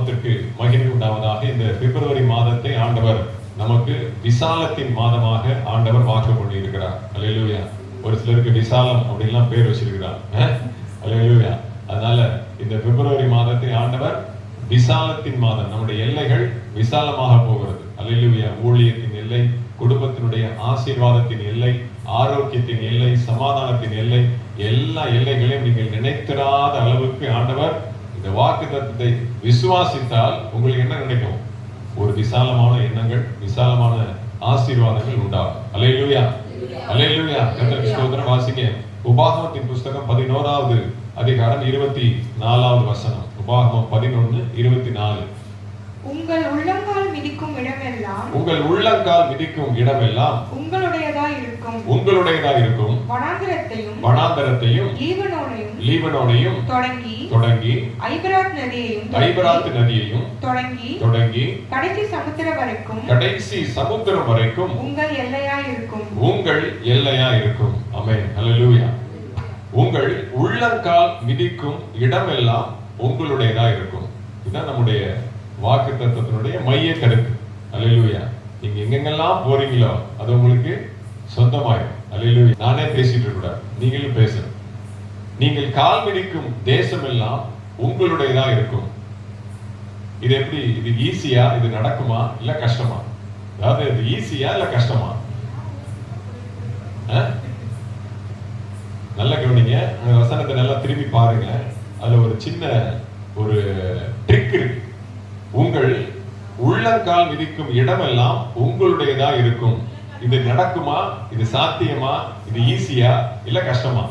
நாமத்திற்கு மகிமை உண்டாவதாக. இந்த பிப்ரவரி மாதத்தை ஆண்டவர் நமக்கு விசாலத்தின் மாதமாக ஆண்டவர் வாக்கு பண்ணியிருக்கிறார். அல்லேலூயா. ஒரு சிலருக்கு விசாலம் அப்படின்லாம் பேர் வச்சிருக்கிறார். அல்லேலூயா. அதனால இந்த பிப்ரவரி மாதத்தை ஆண்டவர் விசாலத்தின் மாதம். நம்முடைய எல்லைகள் விசாலமாக போகிறது. அல்லேலூயா. ஊழியத்தின் எல்லை, குடும்பத்தினுடைய ஆசீர்வாதத்தின் எல்லை, ஆரோக்கியத்தின் எல்லை, சமாதானத்தின் எல்லை, எல்லா எல்லைகளையும் நீங்கள் நினைத்திராத அளவுக்கு ஆண்டவர் இந்த வாக்குத்தத்தத்தை விசுவாசித்தால் உங்களுக்கு என்ன நினைக்கும்? ஒரு விசாலமான எண்ணங்கள், விசாலமான ஆசீர்வாதங்கள் உண்டாகும். அல்லேலூயா. அல்லேலூயா. கர்த்தருக்கு ஸ்தோத்திரம். வாசிங்க உபாகமத்தின் புஸ்தகம் 11வது அதிகாரம் 24வது வசனம். உபாகமம் 11:24. உங்கள் உள்ளங்கால் மிதிக்கும் இடமெல்லாம், உங்கள் உள்ளங்கால் மிதிக்கும் இடமெல்லாம் உங்களுடையதாய் இருக்கும். உங்களுடையதாய் இருக்கும். வனாந்தரத்தையும் வனாந்தரத்தையும் லீபனோனையும் தொடங்கி ஐபிராத் நதியையும் தொடங்கி கடைசி சமுத்திரம் வரைக்கும் உங்கள் எல்லையாய் இருக்கும். ஆமென். ஹல்லேலூயா. உங்கள் உள்ளங்கால் மிதிக்கும் இடமெல்லாம் உங்களுடையதாய் இருக்கும். இதுதான் நம்முடைய வாக்குத்தத்தத்தினுடைய மைய கருத்து. அல்லேலூயா. நீங்க எங்கெங்கெல்லாம் போறீங்களோ அது உங்களுக்கு சொந்தமாயிரும். அல்லேலூயா. நானே பேசிட்டு இருக்க கூடாது, நீங்களும் பேசணும். நீங்கள் கால் மிதிக்கும் தேசம் எல்லாம் உங்களுடையதா இருக்கும். இது எப்படி? இது ஈஸியா? இது நடக்குமா இல்ல கஷ்டமா? அதாவது இது ஈஸியா இல்ல கஷ்டமா? நல்லா கவனிங்க. அந்த வசனத்தை நல்லா திரும்பி பாருங்க. அதுல ஒரு சின்ன ஒரு ட்ரிக் இருக்கு. உங்கள் உள்ளங்கால் மிதிக்கும் இடமெல்லாம் உங்களுடையதா இருக்கும். இது நடக்குமா? இது சாத்தியமா? இது ஈஸியா இல்ல கஷ்டமா?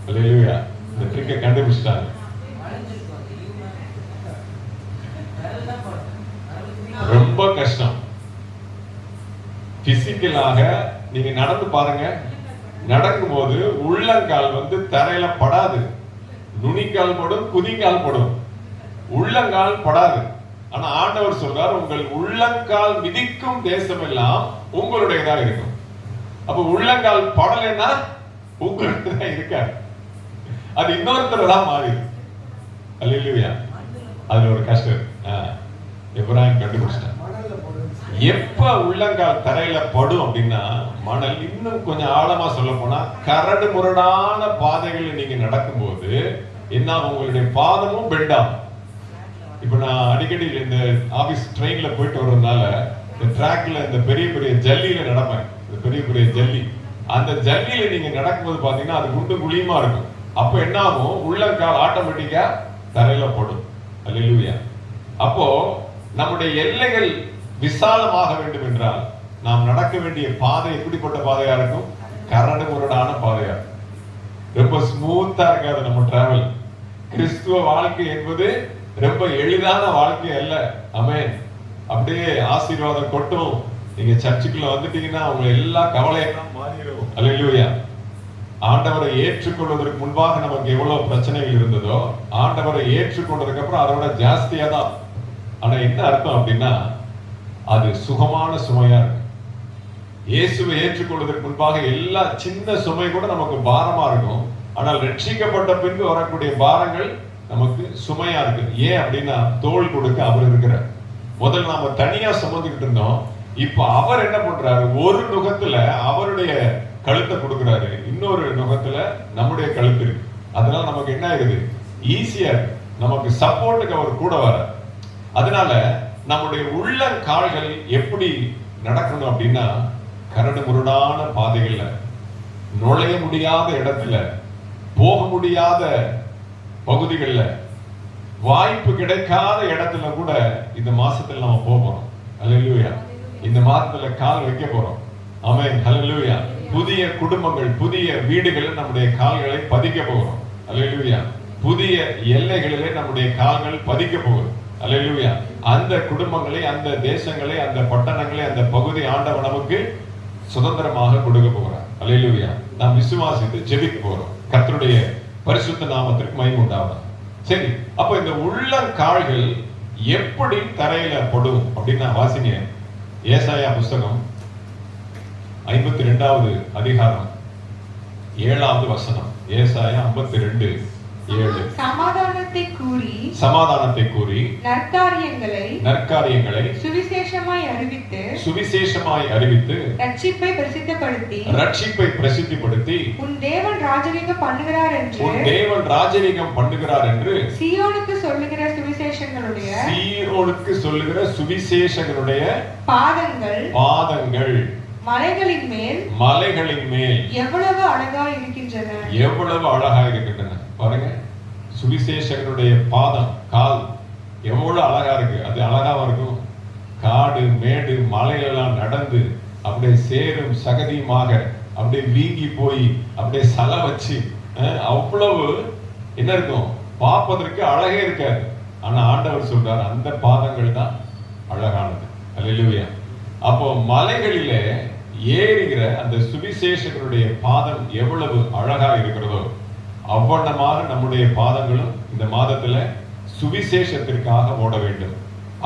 அல்லேலூயா. இந்த ட்ரிக்கை கண்டுபிடிச்சிட்டாங்க. ரொம்ப கஷ்டம். பிசிக்கலாக நீங்க நடந்து பாருங்க. நடக்கும்போது உள்ளங்கால் தரையில படாது. நுனிக்கால் படும், குதிங்கால் படும், உள்ளங்கால் படாது. ஆனா ஆண்டவர் சொல்றார், உங்கள் உள்ளங்கால் மிதிக்கும் தேசம் எல்லாம் உங்களுடையதா இருக்கும். அப்ப உள்ளங்கால் படலைன்னா உங்களுடையதா இருக்காது, அது இன்னொருத்தர் தான் மாறிடு. அல்லேலூயா. அதுல ஒரு கஷ்டம். எப்ராஹிம் கண்டுபிடிச்சிட்டான். எப்ப உள்ளங்கால் தரையில படும் அப்படின்னா, மணல் இன்னும் கொஞ்சம் ஆழமா சொல்ல போனா கரடு முரடான பாதைகள் நீங்க நடக்கும்போது என்ன, உங்களுடைய பாதமும் பெண்டாகும். இப்ப நான் அடிக்கடி இந்த ஆபீஸ் ட்ரெயின்ல போயிட்டு வர்றதுனால இந்த ட்ராக்ல இந்த பெரிய பெரிய ஜல்லியில நடப்பேன். இந்த பெரிய பெரிய ஜல்லி, அந்த ஜல்லியில நீங்க நடக்கும்போது பாத்தீங்கன்னா அது குண்டு குழியுமா இருக்கும். அப்ப என்ன ஆகும்? உள்ளங்கால் ஆட்டோமேட்டிக்கா தரையில படும். அல்லேலூயா. அப்போ நம்முடைய எல்லைகள் விசாலமாக வேண்டும் என்றால் நாம் நடக்க வேண்டிய பாதை எப்படிப்பட்ட பாதையா இருக்கும்? கரடு முரடான பாதையா இருக்கும். ரொம்ப ஸ்மூத்தா இருக்காது நம்ம டிராவல். கிறிஸ்துவ வாழ்க்கை என்பது ரொம்ப எளிதான வாழ்க்கை அல்ல. ஆமென். அப்படியே ஆசீர்வாதம் கொட்டும். நீங்க சர்ச்சுக்குள்ள வந்துட்டீங்கன்னா உங்க எல்லா கவலையெல்லாம் மாறிடும். அல்லேலூயா. ஆண்டவரை ஏற்றுக்கொள்வதற்கு முன்பாக நமக்கு எவ்வளவு பிரச்சனைகள் இருந்ததோ, ஆண்டவரை ஏற்றுக்கொண்டதுக்கு அப்புறம் அதை விட ஜாஸ்தியா தான். ஆனா என்ன அர்த்தம் அப்படின்னா, அது சுகமான சுமையா இருக்கு. இயேசுவை ஏற்றுக்கொள்வதற்கு முன்பாக எல்லா சின்ன சுமை கூட நமக்கு பாரமா இருக்கும். ஆனால் ரட்சிக்கப்பட்ட பின்பு வரக்கூடிய பாரங்கள் நமக்கு சுமையா இருக்கு. ஏன் அப்படின்னா, தோள் கொடுக்க அவர் இருக்கிறார். முதல்ல நாம தனியா சுமந்துக்கிட்டு இருந்தோம். இப்ப அவர் என்ன பண்றாரு? ஒரு நுகத்துல அவருடைய கழுத்தை கொடுக்கிறாரு, இன்னொரு நுகத்துல நம்முடைய கழுத்து இருக்கு. அதனால நமக்கு என்ன ஆகுது? ஈஸியா இருக்கு. நமக்கு சப்போர்ட்டுக்கு அவர் கூட வர. அதனால நம்முடைய உள்ளங்கால்கள் எப்படி நடக்கணும் அப்படின்னா, கரடு முரடான பாதைகள்ல, நுழைய முடியாத இடத்துல, போக முடியாத பகுதிகள்ல, வாய்ப்பு கிடைக்காத இடத்துல கூட இந்த மாசத்துல நம்ம போறோம். அல்லேலூயா. இந்த மாதத்துல கால் வைக்க போறோம். ஆமென். ஹல்லேலூயா. புதிய குடும்பங்கள், புதிய வீடுகளில் நம்முடைய கால்களை பதிக்க போகிறோம். அல்லேலூயா. புதிய எல்லைகளிலே நம்முடைய கால்கள் பதிக்க போகுது. அல்லேலூயா. அந்த குடும்பங்களை, அந்த தேசங்களை, அந்த பட்டணங்களை, அந்த பகுதி ஆண்டவர் நமக்கு சுதந்திரமாக கொடுக்க போகிறார். அல்லேலூயா. நாம் விசுவாசித்து ஜெபிக்க போறோம். கர்த்தருடைய பரிசுத்த நாமத்திற்கு மகிமை உண்டாவதாக. சரி, அப்ப இந்த உள்ளங்கால்கள் எப்படி தரையில படும் அப்படின்னா, வாசிங்க ஏசாயா புஸ்தகம் 52வது அதிகாரம் 7வது வசனம். ஏசாயா 52 7 சமாதானத்தை கூறி சமாதானத்தை கூறி நற்காரியங்களை சுவிசேஷமாய் அறிவித்து ரட்சிப்பை பிரசித்திப்படுத்தி உன் தேவன் ராஜரீகம் பண்ணுகிறார் என்று சீயோனுக்கு சொல்லுகிற சுவிசேஷங்களுடைய பாதங்கள் மலைகளின் மேல் எவ்வளவு அழகா இருக்கின்றன பாருங்க. சுவிசேஷகனுடைய பாதம் கால் எவ்வளவு அழகா இருக்கு. அது அழகாவா இருக்கும். காடு மேடு மலையெல்லாம் நடந்து அப்படியே சேரும் சகதியுமாக அப்படியே வீங்கி போய் அப்படியே சல வச்சு அவ்வளவு என்ன இருக்கும், பார்ப்பதற்கு அழகே இருக்காது. ஆனா ஆண்டவர் சொல்றார் அந்த பாதங்கள் தான் அழகானது. அல்லேலூயா. அப்போ மலைகளிலே ஏறுகிற அந்த சுவிசேஷகனுடைய பாதம் எவ்வளவு அழகா இருக்கிறதோ அவ்வண்ணமாக நம்முடைய பாதங்களும் இந்த மாதத்துல சுவிசேஷத்திற்காக ஓட வேண்டும்.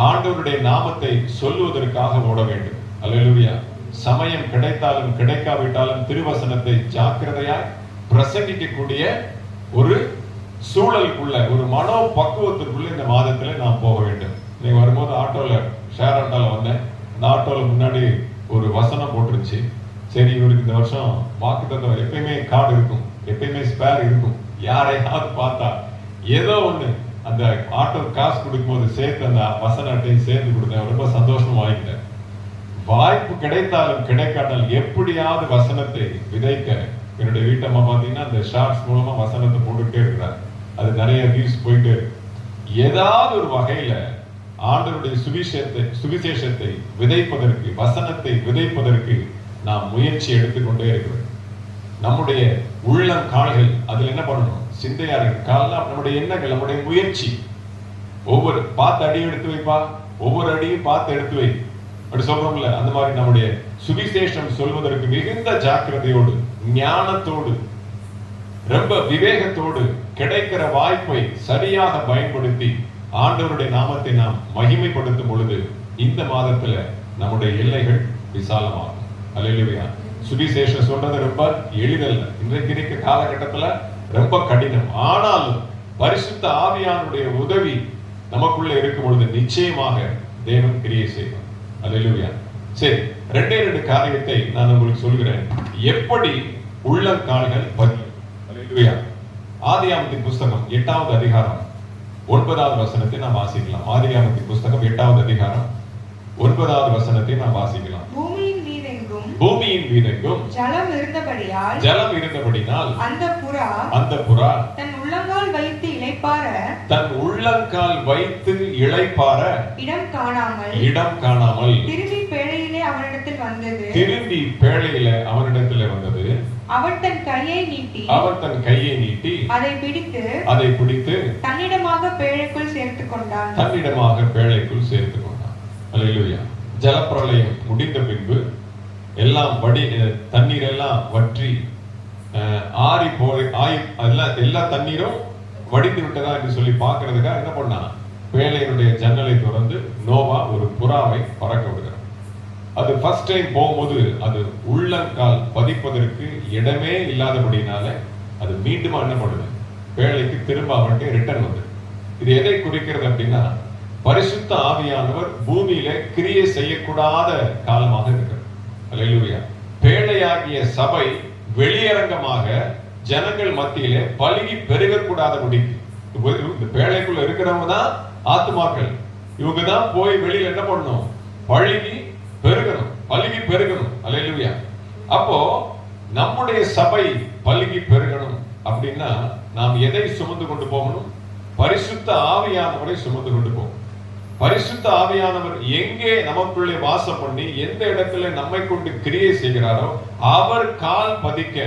ஆண்டவருடைய நாமத்தை சொல்லுவதற்காக ஓட வேண்டும். அல்லேலூயா. சமயம் கிடைத்தாலும் கிடைக்காவிட்டாலும் திருவசனத்தை ஜாக்கிரதையாய் பிரசங்கிக்கக்கூடிய ஒரு சூழலுக்குள்ள, ஒரு மனோ பக்குவத்திற்குள்ள இந்த மாதத்துல நாம் போக வேண்டும். நீங்க வரும்போது ஆட்டோல ஷேர் ஆட்டோல வந்தேன். அந்த ஆட்டோல முன்னாடி ஒரு வசனம் போட்டுருச்சு. சரி, இவருக்கு இந்த வருஷம் வாக்குத்தத்தம் எப்பயுமே கார்டு இருக்கும், எப்பயுமே ஸ்பேர் இருக்கும். யாரையாவது பார்த்தா ஏதோ ஒண்ணு அந்த ஆட்டோ காசு கொடுக்கும்போது சேர்த்து அந்த வசன அட்டையும் சேர்த்து கொடுத்தேன். ரொம்ப சந்தோஷமா வாங்கிட்டேன். வாய்ப்பு கிடைத்தாலும் கிடைக்காட்டாலும் எப்படியாவது வசனத்தை விதைக்க என்னுடைய வீட்டம்மா பாத்தீங்கன்னா அந்த ஷார்ட்ஸ் மூலமா வசனத்தை போட்டுக்கிட்டே இருக்கிறார். அது நிறைய வியூஸ் போயிட்டு ஏதாவது ஒரு வகையில ஆண்டவருடைய சுவிசேஷத்தை விதைப்பதற்கு, வசனத்தை விதைப்பதற்கு நாம் முயற்சி எடுத்துக்கொண்டே இருக்கிறோம். நம்முடைய உள்ளம் கால்கள் அதுல என்ன பண்ணணும், சிந்தையா இருக்கு. கால்னா நம்முடைய எண்ணங்கள், நம்முடைய முயற்சி. ஒவ்வொரு பார்த்து அடி எடுத்து வைப்பா, ஒவ்வொரு அடியும் பார்த்து எடுத்து வை அப்படி சொல்றோம்ல, அந்த மாதிரி நம்முடைய சுவிசேஷம் சொல்வதற்கு மிகுந்த ஜாக்கிரதையோடு, ஞானத்தோடு, ரொம்ப விவேகத்தோடு கிடைக்கிற வாய்ப்பை சரியாக பயன்படுத்தி ஆண்டவருடைய நாமத்தை நாம் மகிமைப்படுத்தும் பொழுது இந்த மாதத்துல நம்முடைய எல்லைகள் விசாலமாகும். அல்லேலூயா. சுவிசேஷம் சொல்றது ரொம்ப எளிதல்ல. இன்றைக்கு இருக்க காலகட்டத்துல ரொம்ப கடினம். ஆனாலும் பரிசுத்த ஆவியானுடைய உதவி நமக்குள்ள இருக்கும் பொழுது நிச்சயமாக தேவன் கிரியை செய்வார். அல்லேலூயா. சரி, 2 காரியத்தை நான் உங்களுக்கு சொல்கிறேன். எப்படி உள்ளங்கால்கள் பதியும். அல்லேலூயா. ஆதியாகமத்தின் புஸ்தகம் 8வது அதிகாரம் 9வது வசனத்தை நாம் வாசிக்கலாம். ஆதியாகமத்தின் புஸ்தகம் 8வது அதிகாரம் 9வது வசனத்தை நாம் வாசிக்கலாம். பூமியின் மீதெங்கும் ஜலம் இருந்தபடியால் அந்த புறா தன் உள்ளங்கால் வைத்து இளைப்பாற இடம் காணாமல் திரும்பி பேழையிலே அவனிடத்தில் வந்தது. அவர் தன் கையை நீட்டி அதை பிடித்து தன்னிடமாக பேழைக்குள் சேர்த்துக் கொண்டான். அல்லேலூயா. ஜலப்பிரளயம் முடிந்த பின்பு எல்லாம் தண்ணீர் எல்லாம் வற்றி ஆறி போய் எல்லா தண்ணீரும் வடிந்து விட்டதா என்று சொல்லி பார்க்கிறதுக்காக என்ன பண்ணா, பேழையினுடைய ஜன்னலை திறந்து நோவா ஒரு புறாவை பறக்க விடுகிறார். அது ஃபர்ஸ்ட் டைம் போகும்போது அது உள்ளங்கால் பதிப்பதற்கு இடமே இல்லாதபடினால அது மீண்டும் என்ன பண்ணுது, பேழைக்கு திரும்ப அவனுக்கு ரிட்டர்ன் வந்து. இது எதை குறிக்கிறது அப்படின்னா, பரிசுத்த ஆவியானவர் பூமியில கிரியை செய்யக்கூடாத காலமாக இருக்கிறது. அல்லேலூயா. பேழையாகிய சபை வெளியரங்கமாக ஜனங்கள் மத்தியிலே பலுகி பெருகக்கூடாதபடிக்கு, இந்த பேழைக்குள்ள இருக்கிறவங்க தான் ஆத்துமாக்கள். இவங்க தான் போய் வெளியில என்ன பண்ணணும், பலுகி பெருகணும். அல்லேலூயா. அப்போ நம்முடைய சபை பலுகி பெருகணும் அப்படின்னா நாம் எதை சுமந்து கொண்டு போகணும்? பரிசுத்த ஆவியானவரை சுமந்து கொண்டு போகணும். பரிசுத்த ஆவியானவர் எங்கே நமக்குள்ளே வாசம் பண்ணி எந்த இடத்துல நம்மை கொண்டு கிரியை செய்கிறாரோ அவர் கால் பதிக்க,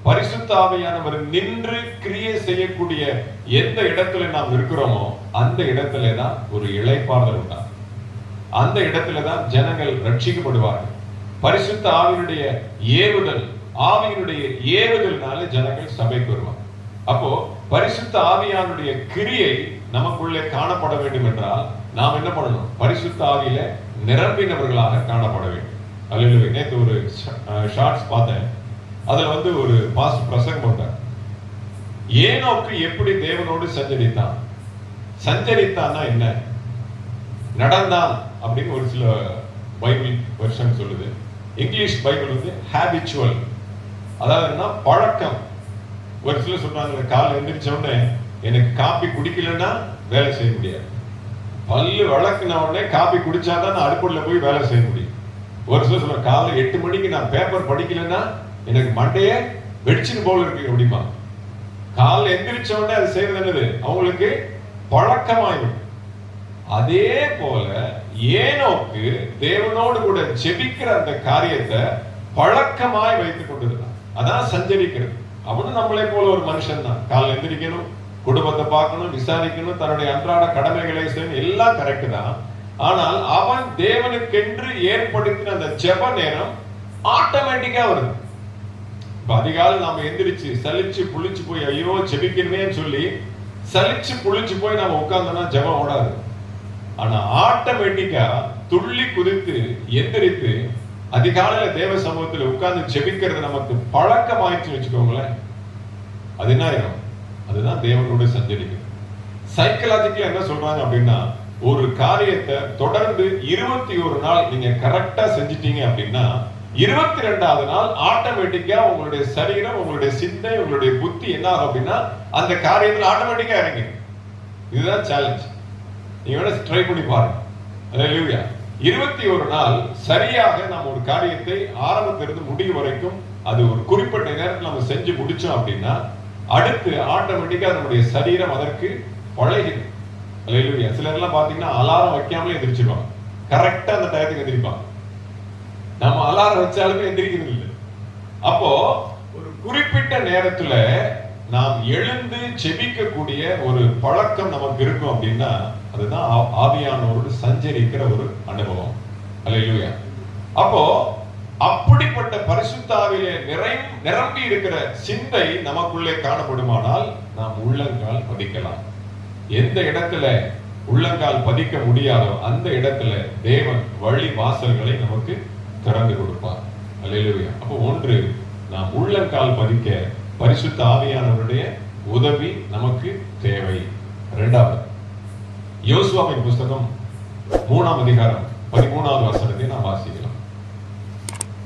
பரிசுத்த ஆவியானவர் நின்று கிரியை செய்யக்கூடிய எந்த இடத்துல நாம் இருக்கிறோமோ அந்த இடத்துல தான் ஒரு இளைப்பாறுதல் உண்டாகும். அந்த இடத்துல தான் ஜனங்கள் ரட்சிக்கப்படுவார்கள். பரிசுத்த ஆவியினுடைய ஏவுதல்னால ஜனங்கள் சபைக்கு வருவாங்க. அப்போ பரிசுத்த ஆவியானுடைய கிரியை நமக்குள்ளே காணப்பட வேண்டும் என்றால் நாம் என்ன பண்ணணும், பரிசுத்த ஆவியில நிரம்பினவர்களாக காணப்பட வேண்டும். அல்லேலூயா. நேற்று ஒரு ஷார்ட்ஸ் பார்த்தேன். அதுல ஒரு பாஸ்டர் பிரசங்கம் பண்றார். ஏனோக்கு எப்படி தேவனோடு சஞ்சரித்தான்? சஞ்சரித்தான்னா என்ன? நடந்தான் அப்படின்னு ஒரு சில பைபிள் வெர்ஷன் சொல்லுது. இங்கிலீஷ் பைபிள் வந்து ஹேபிச்சுவல், அதாவது பழக்கம். ஒரு சிலர் சொல்றாங்க, காலை எந்திரிச்ச உடனே எனக்கு காபி குடிக்கலன்னா வேலை செய்ய முடியாது, பல்லு வழக்குன உடனே காபி குடிச்சாதான் நான் அடுப்புல போய் வேலை செய்ய முடியும். ஒரு சிலர் சொல்ற, காலை 8 மணிக்கு நான் பேப்பர் படிக்கலன்னா எனக்கு மண்டையே வெடிச்சுன்னு போல இருக்கு அப்படிமா. காலை எந்திரிச்ச உடனே அது செய்யறது என்னது? அவங்களுக்கு பழக்கமாயிடும். அதே போல ஏனோக்கு தேவனோடு கூட ஜெபிக்கிற அந்த காரியத்தை பழக்கமாய் வைத்துக் கொண்டிருந்தான். அதான் சஞ்சரிக்கிறது. அவனும் நம்மளே போல ஒரு மனுஷன் தான். காலைல எந்திரிக்கணும், குடும்பத்தை பார்க்கணும், விசாரிக்கணும், தன்னுடைய அன்றாட கடமைகளை செய்யணும், எல்லாம் கரெக்ட் தான். ஆனால் அவன் தேவனுக்கென்று ஏற்படுத்தின அந்த ஜெப நேரம் ஆட்டோமேட்டிக்கா வருது. இப்ப அதிகாலை நாம எந்திரிச்சு சலிச்சு புளிச்சு போய் ஐயோ ஜெபிக்கணுமேன்னு சொல்லி சலிச்சு புளிச்சு போய் நாம உட்கார்ந்தோம்னா ஜெபம் ஓடாது. ஆனா ஆட்டோமேட்டிக்கா துள்ளி குதித்து எந்திரித்து அதிகாலையில தேவ சமூகத்துல உட்கார்ந்து ஜெபிக்கிறது நமக்கு பழக்கமாயிடுச்சு வச்சுக்கோங்களேன். அது என்ன ஆயிரும்? அதுதான் தேவனோடு சஞ்சரிக்கிறது. சைக்கலாஜிக்கலா என்ன சொல்றாங்க அப்படின்னா, ஒரு காரியத்தை தொடர்ந்து 21 நாள் நீங்க கரெக்டா செஞ்சிட்டீங்க அப்படின்னா 22வது நாள் ஆட்டோமேட்டிக்கா உங்களுடைய சரீரம், உங்களுடைய சிந்தை, உங்களுடைய புத்தி என்ன ஆகும் அப்படின்னா அந்த காரியத்துல ஆட்டோமேட்டிக்கா இறங்கி. இதுதான் சேலஞ்ச். நீங்க வேணா ட்ரை பண்ணி பாருங்க. அல்லேலூயா. 21 நாள் சரியாக நாம் ஒரு காரியத்தை ஆரம்பத்திலிருந்து முடிவு வரைக்கும் அது ஒரு குறிப்பிட்ட நேரத்தில் நம்ம செஞ்சு முடிச்சோம் அப்படின்னா அடுத்து ஆட்டோமேட்டிக்கா நம்முடைய சரீரம் அதற்கு பழகிடும். அல்லேலூயா. சிலர் எல்லாம் பாத்தீங்கன்னா அலாரம் வைக்காமலே எந்திரிச்சிருவாங்க, கரெக்டா அந்த டயத்துக்கு எந்திரிப்பாங்க. நம்ம அலாரம் வச்சாலுமே எந்திரிக்கிறது இல்லை. அப்போ ஒரு குறிப்பிட்ட நேரத்துல நாம் எழுந்து செபிக்கக்கூடிய ஒரு பழக்கம் நமக்கு இருக்கும் அப்படின்னா அதுதான் ஆவியானவரோடு சஞ்சரிக்கிற ஒரு அனுபவம். அல்லேலூயா. அப்போ அப்படிப்பட்ட பரிசுத்த ஆவியிலே நிரம்பி இருக்கிற சிந்தை நமக்குள்ளே காணப்படுமானால் நாம் உள்ளங்கால் பதிக்கலாம். எந்த இடத்துல உள்ளங்கால் பதிக்க முடியாதோ அந்த இடத்துல தேவன் வழி வாசல்களை நமக்கு திறந்து கொடுப்பார். அல்லேலூயா. அப்போ ஒன்று, நாம் உள்ளங்கால் பதிக்க பரிசுத்த ஆவியானவருடைய உதவி நமக்கு தேவை. இரண்டாவது, யோசுவாவின் புஸ்தகம் 3ஆம் அதிகாரம் 13வது வசனத்தை நாம் வாசிக்கலாம்.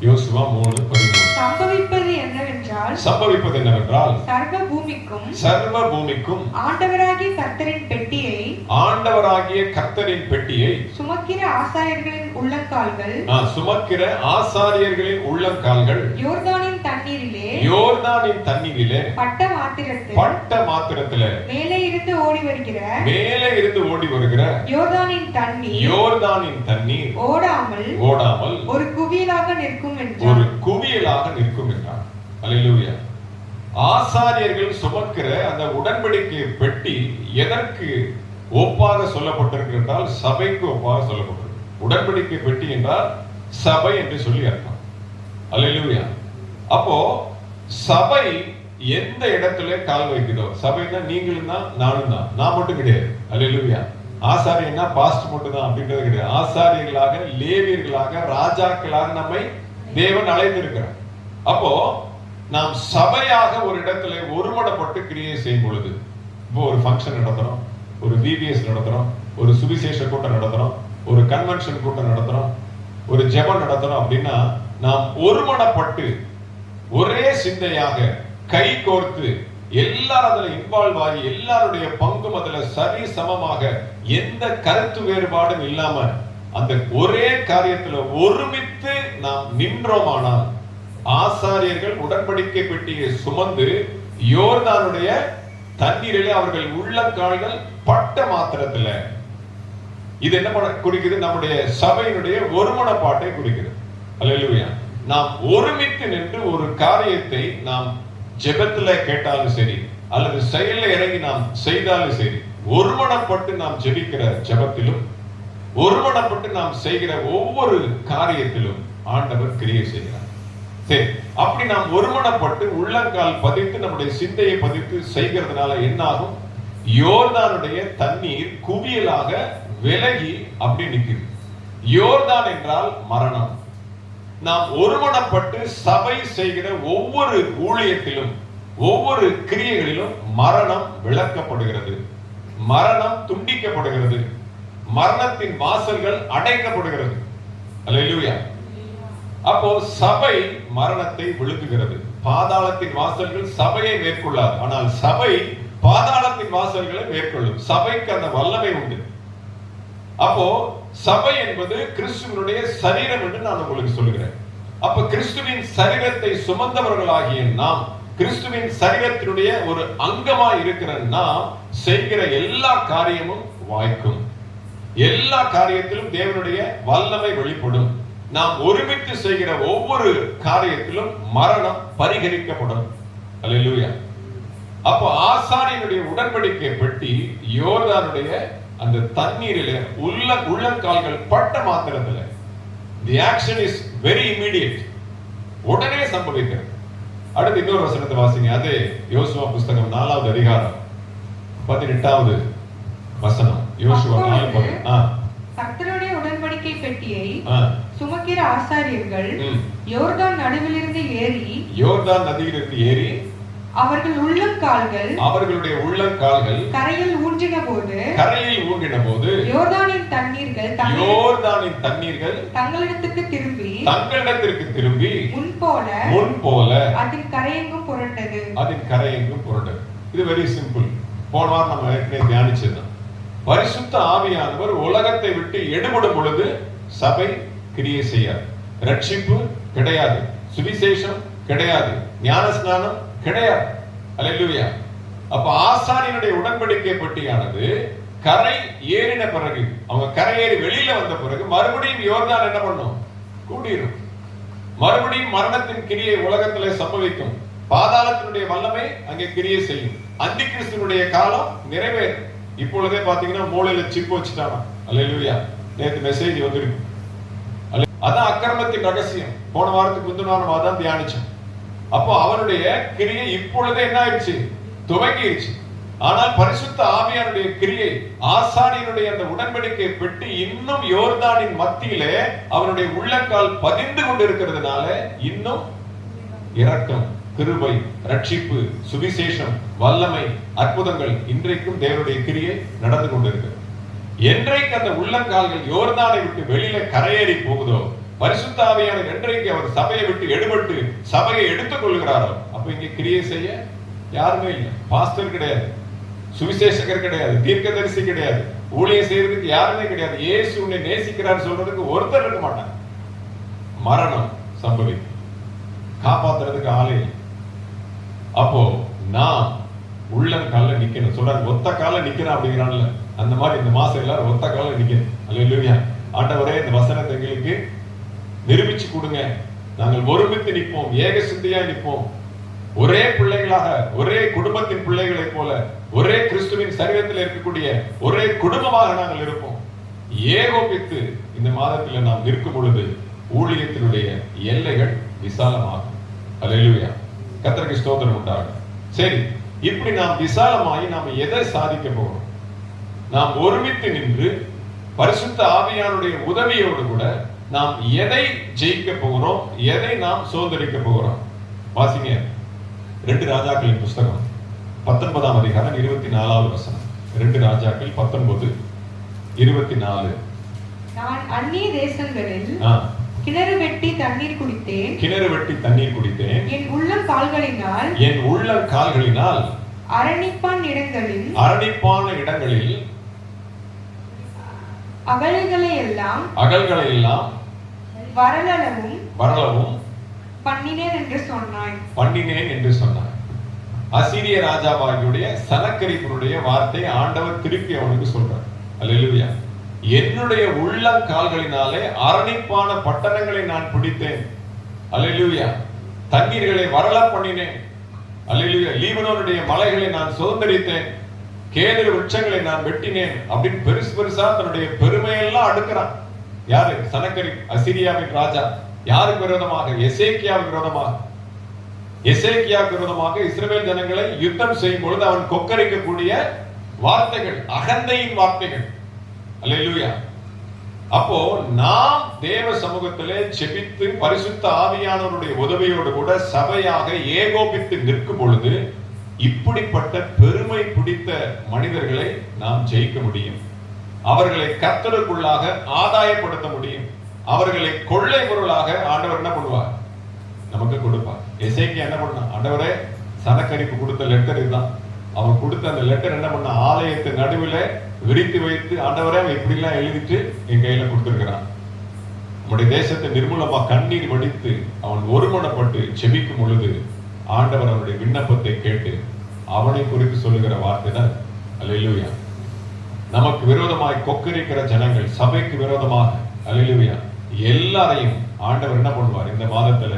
யோசுவா 3:13. சம்பவிப்பது என்னவென்றால் சர்வ பூமிக்கும் ஆண்டவராகிய கர்த்தரின் பெட்டியை சுமக்கிற ஆசாரியர்களின் உள்ளங்கால்கள் யோர்தானின் தண்ணீரிலே பட்ட மாத்திரத்திலே மேலே இருந்து ஓடி வருகிற யோர்தானின் தண்ணீர் ஓடாமல் ஒரு குவியலாக நிற்கும் என்றார். அல்லேலூயா. ஆசாரியர்கள் சுமக்கிற அந்த உடன்படிக்கை பெட்டி எதற்கு ஒப்பாக சொல்லப்பட்டிருக்கு என்றால் சபைக்கு ஒப்பாக சொல்லப்பட்டிருக்கு. உடன்படிக்கை பெட்டி என்றால் சபை என்று சொல்லி அர்த்தம். அல்லேலூயா. அப்போ சபை எந்த இடத்துல கால் வைக்குதோ, சபைனா நீங்களும் தான் நானும் தான், நான் மட்டும் கிடையாது. அல்லேலூயா. ஆசாரியன்னா பாஸ்ட் மட்டும் தான் அப்படின்றது கிடையாது. ஆசாரியர்களாக, லேவியர்களாக, ராஜாக்களாக நம்மை தேவன் அழைத்திருக்கிறார். அப்போ நாம் சபையாக ஒரு இடத்துல ஒருமனப்பட்டு கிரியை செய்யும் பொழுது, இப்போ ஒரு ஃபங்க்ஷன் நடத்துறோம், ஒரு விபிஎஸ் நடத்துறோம், ஒரு சுவிசேஷ கூட்டம் நடத்துறோம், ஒரு கன்வென்ஷன் கூட்டம் நடத்துறோம், ஒரு ஜெபம் நடத்துறோம் அப்படின்னா நாம் ஒருமனப்பட்டு ஒரே சிந்தையாக கை கோர்த்து எல்லாரும் அதுல இன்வால்வ் ஆகி எல்லாருடைய பங்கும் அதுல சரி சமமாக எந்த கருத்து வேறுபாடும் இல்லாம அந்த ஒரே காரியத்துல ஒருமித்து நாம் நின்றோமானால் ஆசாரியர்கள் உடன்படிக்கை பெட்டியை சுமந்து யோர்தானுடைய தண்ணீரிலே அவர்கள் உள்ளங்கால்கள் பட்ட மாத்திரத்துல, இது என்ன குறிக்குது? நம்முடைய சபையினுடைய ஒருமனப்பாட்டை குறிக்கிறது. அல்லேலூயா. நாம் ஒருமித்து நின்று ஒரு காரியத்தை நாம் ஜெபத்துல கேட்டாலும் சரி அல்லது செயல்ல இறங்கி நாம் செய்தாலும் சரி, ஒருமனப்பட்டு நாம் ஜெபிக்கிற ஜெபத்திலும் ஒருமனப்பட்டு நாம் செய்கிற ஒவ்வொரு காரியத்திலும் ஆண்டவர் கிரியை செய்கிறார். சரி, அப்படி நாம் ஒருமனப்பட்டு உள்ளங்கால் பதித்து நம்முடைய சிந்தையை பதித்து செய்கிறதுனால என்ன ஆகும்? யோர்தானுடைய தண்ணீர் குவியலாக விலகி அப்படி நிற்குது. யோர்தான் என்றால் மரணம். நாம் ஒருமனப்பட்டு சபை செய்கிற ஒவ்வொரு ஊழியத்திலும் ஒவ்வொரு கிரியைகளிலும் மரணம் விளக்கப்படுகிறது, மரணம் துண்டிக்கப்படுகிறது, மரணத்தின் வாசல்கள் அடைக்கப்படுகிறது. அல்லேலூயா. அப்போ சபை மரணத்தை விழுங்குகிறது. பாதாளத்தின் வாசல்கள் சபையை மேற்கொள்ளாது, ஆனால் சபை பாதாளத்தின் வாசல்களை மேற்கொள்ளும். சபைக்கு அந்த வல்லமை உண்டு. அப்போ சபை என்பது கிறிஸ்துவனுடைய சரீரம் என்று நான் உங்களுக்கு சொல்கிறேன். அப்ப கிறிஸ்துவின் சரீரத்தை சுமந்தவர்களாகிய நாம், கிறிஸ்துவின் சரீரத்தினுடைய ஒரு அங்கமாய் இருக்கிற நாம் செய்கிற எல்லா காரியமும் வாய்க்கும். எல்லா காரியத்திலும் தேவனுடைய வல்லமை வெளிப்படும். நாம் ஒருமித்து செய்கிற ஒவ்வொரு காரியத்திலும் மரணம் பரிகரிக்கப்படும். அல்லேலூயா. அப்போ ஆசாரியனுடைய உடன்படிக்கை பெட்டி யோர்தானுடைய அந்த தண்ணீரிலே உள்ளங்கால்கள் பட்ட மாத்திரத்துல the action is very immediate, உடனே சம்பவிக்கிறது. அடுத்து இன்னொரு வசனத்தை வாசிங்க. அதே யோசுவா புஸ்தகம் 4வது அதிகாரம் 18வது வசனம். யோசுவா 4:10. கர்த்தருடைய உடன்படிக்கை பெட்டியை சுமக்கிற ஆசாரியர்கள் யோர்தான் நடுவிலிருந்து ஏறி அவர்கள் அவர்களுடைய உள்ளங்கால்கள் கரையில் ஊன்றின போது யோர்தானின் தண்ணீர்கள் தங்களிடத்திற்கு திரும்பி முன் போல அதன் கரையெங்கும் புரண்டது. இது வெரி சிம்பிள். போன வாரம் நம்ம ஏற்கனவே தியானிச்சதுதான். பரிசுத்த ஆவியானவர் உலகத்தை விட்டு எடுபடும் பொழுது சபை கிரியை செய்யாது. ரட்சிப்பு கிடையாது, சுவிசேஷம் கிடையாது, ஞானஸ்நானம் கிடையாது. அல்லேலூயா. அப்ப ஆசாரியனுடைய உடன்படிக்கை பெட்டியானது கரை ஏறின பிறகு, அவங்க கரை ஏறி வெளியில வந்த பிறகு மறுபடியும் யோர்தான் என்ன பண்ணும்? கூடிரும். மறுபடியும் மரணத்தின் கிரியை உலகத்திலே சம்பவிக்கும். பாதாளத்தினுடைய வல்லமை அங்கே கிரியை செய்யும். அந்தி கிறிஸ்துனுடைய காலம் நிறைவேறும். இப்பொழுதே பாத்தீங்கன்னா மூளையில சிப் வச்சுட்டாங்க. அல்லேலூயா. நேற்று மெசேஜ் வந்திருக்கு. அதான் அக்கிரமத்தின் ரகசியம். போன வாரத்துக்கு முந்தின வாரம் அதான் தியானிச்சோம். அப்போ அவருடைய கிரியை இப்பொழுதே என்ன ஆயிடுச்சு? துவங்கிடுச்சு. ஆனால் பரிசுத்த ஆவியானுடைய கிரியை, ஆசாரியனுடைய அந்த உடன்படிக்கை பெட்டி இன்னும் யோர்தானின் மத்தியிலே அவருடைய உள்ளங்கால் பதிந்து கொண்டிருக்கிறதுனால இன்னும் இரக்கம், கிருபை, ரட்சிப்பு, சுவிசேஷம், வல்லமை, அற்புதங்கள் இன்றைக்கும் தேவனுடைய கிரியை நடந்து கொண்டிருக்கிறது. என்றைக்கு அந்த உள்ளங்கால்கள் யோர்தானை விட்டு வெளியில கரையேறி போகுதோ, பரிசுத்த ஆவியானவர் என்றைக்கு அவர் சபையை விட்டு எடுபட்டு சபையை எடுத்துக் கொள்கிறாரோ, அப்ப இங்க கிரியை செய்ய யாருமே இல்லை. பாஸ்டர் கிடையாது, சுவிசேஷகர் கிடையாது, தீர்க்கதரிசி கிடையாது, ஊழியம் செய்யறதுக்கு யாருமே கிடையாது. இயேசு உன்னை நேசிக்கிறார் சொல்றதுக்கு ஒருத்தர் இருக்க மாட்டாங்க. மரணம் சம்பவிக்கும், காப்பாத்துறதுக்கு ஆளே இல்லை. அப்போ நான் உள்ளங்கால நிக்கணும் சொல்றாரு. ஒத்த கால நிக்கிறேன் அப்படிங்கிறான்ல, அந்த மாதிரி இந்த மாசம் எல்லாரும் ஒத்த கால நிக்கணும். அல்லேலூயா. ஆண்டவரே, இந்த வசனத்தை எங்களுக்கு நிரூபிச்சு கொடுங்க. நாங்கள் ஒருமித்து நிற்போம், ஏக சிந்தையா நிற்போம், ஒரே பிள்ளைகளாக, ஒரே குடும்பத்தின் பிள்ளைகளை போல, ஒரே கிறிஸ்துவின் சரீரத்தில் இருக்கக்கூடிய ஒரே குடும்பமாக நாங்கள் இருப்போம். ஏகோபித்து இந்த மாதத்தில் நாம் நிற்கும் பொழுது ஊழியத்தினுடைய எல்லைகள் விசாலமாகும். அல்லேலூயா. கர்த்தருக்கு ஸ்தோத்திரம் உண்டாகும். சரி, இப்படி நாம் விசாலமாகி நாம் எதை சாதிக்க போகிறோம்? நாம் ஒருமித்து நின்று பரிசுத்த ஆவியானுடைய உதவியோடு கூட நாம் எதை ஜெயிக்க போகிறோம், எதை நாம் சுதந்திரிக்க போகிறோம்? வாசிங்க 2 ராஜாக்களின் புஸ்தகம் 19ஆம் அதிகாரம் 24வது வசனம். 2 ராஜாக்கள் 19:24. நான் அந்நிய தேசங்களில் கிணறு வெட்டி தண்ணீர் குடித்தேன். என் உள்ளங்கால்களினால் அரணிப்பான இடங்களில் அகல்களை எல்லாம் வரலவும் பண்ணினேன் என்று சொன்னாய். அசீரிய ராஜாவாகிய சனகரிபனுடைய வார்த்தை ஆண்டவர் திருப்பி அவனுக்கு சொல்றார். அல்லேலூயா. என்னுடைய உள்ளங்கால்களினாலே அரணிப்பான பட்டணங்களை நான் பிடித்தேன். அல்லேலூயா. தண்ணீர்களை வரல பண்ணினேன். அல்லேலூயா. லீபனோனுடைய மலைகளை நான் சுதந்தரித்தேன். கேதுரு விருட்சங்களை நான் வெட்டினேன் அப்படின்னு பெருசா தன்னுடைய பெருமையெல்லாம் அடுக்கிறான். யாரு? சனகரிப், அசீரியாவின் ராஜா. யாருக்கு விரோதமாக? எசேக்கியாவுக்கு விரோதமாக இஸ்ரவேல் ஜனங்களை யுத்தம் செய்யும் பொழுது அவன் கொக்கரிக்கக்கூடிய வார்த்தைகள், அகந்தையின் வார்த்தைகள். அல்லேலூயா. அப்போ நாம் தேவ சமூகத்திலே செபித்து பரிசுத்த ஆவியானவருடைய உதவியோடு கூட சபையாக ஏகோபித்து நிற்கும் பொழுது இப்படிப்பட்ட பெருமை பிடித்த மனிதர்களை நாம் ஜெயிக்க முடியும். அவர்களை கர்த்தருக்குள்ளாக ஆதாயப்படுத்த முடியும். அவர்களை கொள்ளை பொருளாக ஆண்டவர் என்ன பண்ணுவார்? நமக்கு கொடுப்பார். எசேக்கியா என்ன பண்ணான்? ஆண்டவரே, சனக்கரிப்பு கொடுத்த லெட்டர் இதுதான். அவன் கொடுத்த அந்த லெட்டர் என்ன பண்ண? ஆலயத்து நடுவில் விரித்து வைத்து, ஆண்டவரே அவன் இப்படி எல்லாம் எழுதிட்டு என் கையில கொடுத்திருக்கிறான். நம்முடைய தேசத்தை நிர்மூலமா கண்ணீர் வடித்து அவன் ஒருமனப்பட்டு செபிக்கும் பொழுது ஆண்டவர் அவனுடைய விண்ணப்பத்தை கேட்டு அவனை குறித்து சொல்லுகிற வார்த்தை தான் அல்லேலூயா. நமக்கு விரோதமாய் கொக்கரிக்கிற ஜனங்கள், சபைக்கு விரோதமாக அல்லேலூயா எல்லாரையும் ஆண்டவர் என்ன பண்ணுவார்? இந்த மாதத்துல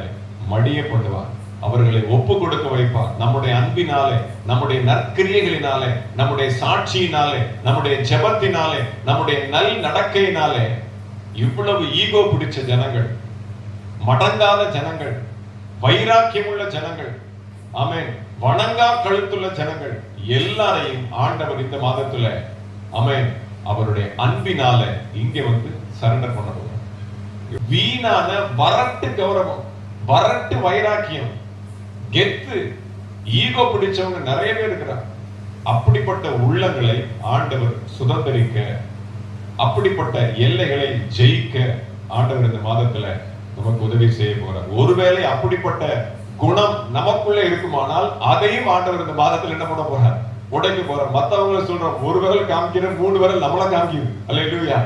மடிய பண்ணுவார். அவர்களை ஒப்பு கொடுக்க வைப்பார். நம்முடைய அன்பினாலே, நம்முடைய நற்கிரியைகளினாலே, நம்முடைய சாட்சியினாலே, நம்முடைய ஜெபத்தினாலே, நம்முடைய நல் நடக்கையினாலே இவ்வளவு ஈகோ பிடிச்ச ஜனங்கள், மடங்காத ஜனங்கள், வைராக்கியம் உள்ள ஜனங்கள், ஆமென், வணங்கா கழுத்துள்ள ஜனங்கள் எல்லாரையும் ஆண்டவர் இந்த மாதத்துல ஆமென் அவருடைய அன்பினால இங்கே வந்து சரண்டர் பண்ண போறார். வீணான வரட்டு கௌரவம், வரட்டு வைராக்கியம், கெத்து, ஈகோ பிடிச்சவங்க நிறைய பேர் இருக்கிறார். அப்படிப்பட்ட உள்ளங்களை ஆண்டவர் சுதந்திரிக்க, அப்படிப்பட்ட எல்லைகளை ஜெயிக்க ஆண்டவர் இந்த மாதத்துல நமக்கு உதவி செய்ய போறார். ஒருவேளை அப்படிப்பட்ட குணம் நமக்குள்ள இருக்குமானால் அதையும் ஆண்டவர் இந்த மாதத்துல என்ன பண்ண போறார்? உடைக்க போறார். மத்தவங்களை சொல்றோம், ஒரு விரல் காமிக்கிற, 3 விரல் நம்மள காமிக்குது. அல்லேலூயா.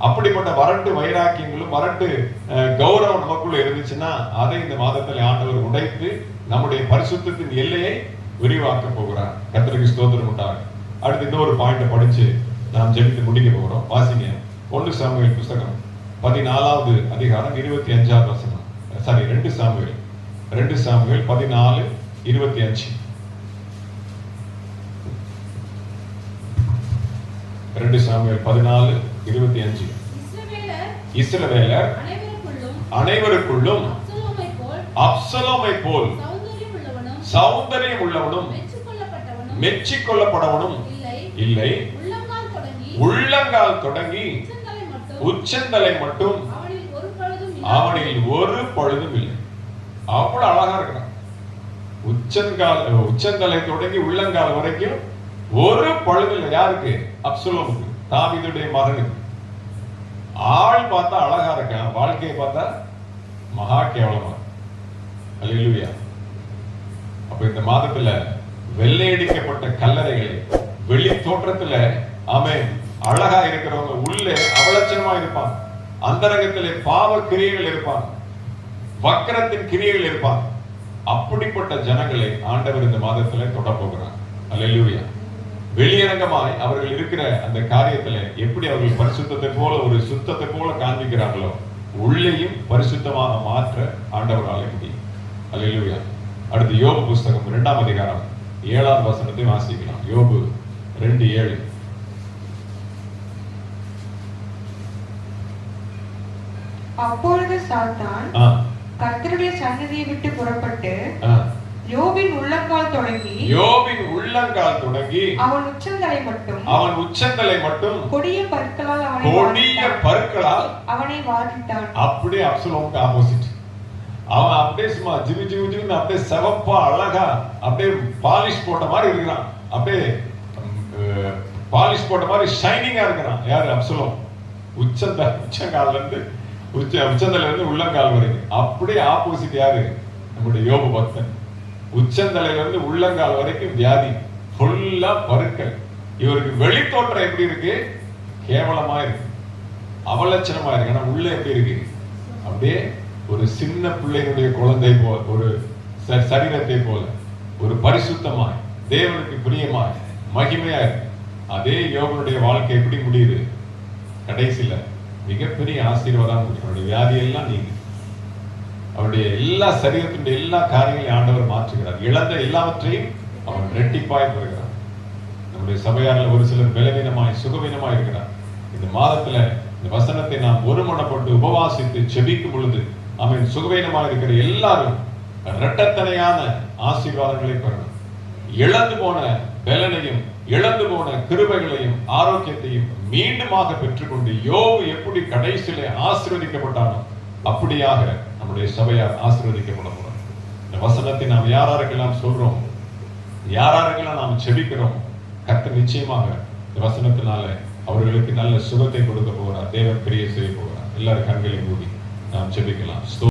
அப்படிப்பட்ட வரட்டு வைராக்கியங்களும் வரட்டு கௌரவம் நமக்குள்ள இருந்துச்சுன்னா அதை இந்த மாதத்துல ஆண்டவர் உடைத்து நம்முடைய பரிசுத்தத்தின் எல்லையை விரிவாக்க போகிறார். கர்த்தருக்கு ஸ்தோத்திரம் உண்டாகும். அடுத்து இந்த ஒரு பாயிண்ட படிச்சு நாம் ஜெபித்து முடிக்க போகிறோம். வாசிங்க 1 சாமுவேல் புத்தகம் 14வது அதிகாரம் 25வது வசனம். Sorry 2 Samuel 14:25. 2 சாமுவேல் 14:25. இஸ்ரவேலர் அனைவருக்குள்ளும் அப்சலோமை போல் சௌந்தரியம் உள்ளவனும் மெச்சிக்கொள்ளப்படவனும் இல்லை. உள்ளங்கால் தொடங்கி உச்சந்தலை மட்டும் அவனில் ஒரு பழுதும் இல்லை. அவ்வளவு அழகா இருக்கிறான். உச்சந்தலை தொடங்கி உள்ளங்கால் வரைக்கும் ஒரு பழுது இல்லை. யாருக்கு? அப்சலோமுக்கு, தாவீதுடைய மகனுக்கு. ஆள் பார்த்தா அழகா இருக்கான், வாழ்க்கையை பார்த்தா மகா கேவலமா. அல்லேலூயா. அப்ப இந்த மாதத்துல வெள்ளையடிக்கப்பட்ட கல்லறைகளை, வெளி தோற்றத்துல ஆமென் அழகா இருக்கிறவங்க உள்ளே அவலட்சணமா இருப்பான். அந்தரங்கத்திலே பாவ கிரியைகள் இருப்பான், வக்கரத்தின் கிரியைகள் இருப்பான். அப்படிப்பட்ட ஜனங்களை ஆண்டவர் இந்த மாதத்துல தொட போகிறார். அல்லேலூயா. வெளியரங்கமாய் அவர்கள் இருக்கிற அந்த காரியத்துல எப்படி அவர்கள் பரிசுத்தத்தை போல, ஒரு சுத்தத்தை போல காண்பிக்கிறார்களோ, உள்ளேயும் பரிசுத்தமாக மாற்ற ஆண்டவராலே முடியும். அல்லேலூயா. அடுத்து யோபு புஸ்தகம் 2ஆம் அதிகாரம் 7வது வசனத்தை வாசிக்கலாம். யோபு 2:7. அப்பொழுது சாத்தான் கர்த்தருடைய சன்னதியை விட்டு புறப்பட்டு யோபின் உள்ளங்கால் தொடங்கி அவன் உச்சந்தலை மட்டும் கொடிய பற்களால் அவனை வாதித்தான். அப்படியே அப்சலோமுக்கு ஆப்போசிட். அவன் அப்படியே சும்மா ஜிவி ஜிவி ஜிவின்னு அப்படியே சிவப்பா அழகா அப்படியே பாலிஷ் போட்ட மாதிரி இருக்கிறான். அப்படியே பாலிஷ் போட்ட மாதிரி ஷைனிங்கா இருக்கிறான். யாரு? அப்சலோம். உச்சங்கால்ல இருந்து உச்சந்தலை இருந்து உள்ளங்கால் வரைக்கும் அப்படியே ஆப்போசிட். யாரு? நம்முடைய யோபு பக்தன். உச்சந்தலையில இருந்து உள்ளங்கால் வரைக்கும் வியாதி, ஃபுல்லா பருக்கள். இவருக்கு வெளி தோற்றம் எப்படி இருக்கு? கேவலமா இருக்கு, அவலட்சணமா இருக்கு. ஆனா உள்ள எப்படி இருக்கு? அப்படியே ஒரு சின்ன பிள்ளைகளுடைய குழந்தை போல, ஒரு சரீரத்தை போல, ஒரு பரிசுத்தமாய், தேவனுக்கு பிரியமாய், மகிமையா இருக்கு. அதே யோபனுடைய வாழ்க்கை எப்படி முடியுது? கடைசியில மிகப்பெரிய ஆசீர்வாதம் முடியும். அவருடைய வியாதியெல்லாம் நீங்க, அவருடைய எல்லா சரீரத்தினுடைய எல்லா காரியங்களையும் ஆண்டவர் மாற்றுகிறார். இழந்த எல்லாவற்றையும் அவன் ரெட்டிப்பாய் பெறுகிறார். நம்முடைய சபையாரில் ஒரு சிலர் பலவீனமாய் சுகவீனமாய் இருக்கிறார். இந்த மாதத்துல இந்த வசனத்தை நாம் ஒருமனப்பட்டு உபவாசித்து செபிக்கும் பொழுது அவன் சுகவீனமாக இருக்கிற எல்லாரும் இரட்டத்தனையான ஆசீர்வாதங்களை பெறணும். இழந்து போன பலனையும், இழந்து போன கிருபைகளையும், ஆரோக்கியத்தையும் மீண்டுமாக பெற்றுக்கொண்டு யோபு எப்படி கடைசியிலே ஆசீர்வதிக்கப்பட்டானோ அப்படியாக நம்முடைய சபையார் ஆசீர்வதிக்கப்பட போறோம். இந்த வசனத்தை நாம் யாராருக்கெல்லாம் சொல்றோம், யாராருக்கெல்லாம் நாம் செபிக்கிறோம், கர்த்தர் நிச்சயமாக இந்த வசனத்தினால அவர்களுக்கு நல்ல சுகத்தை கொடுக்க போகிறார். தேவன் கிரியை செய்ய போகிறார். எல்லாரும் கண்களை மூடி நாம் செபிக்கலாம்.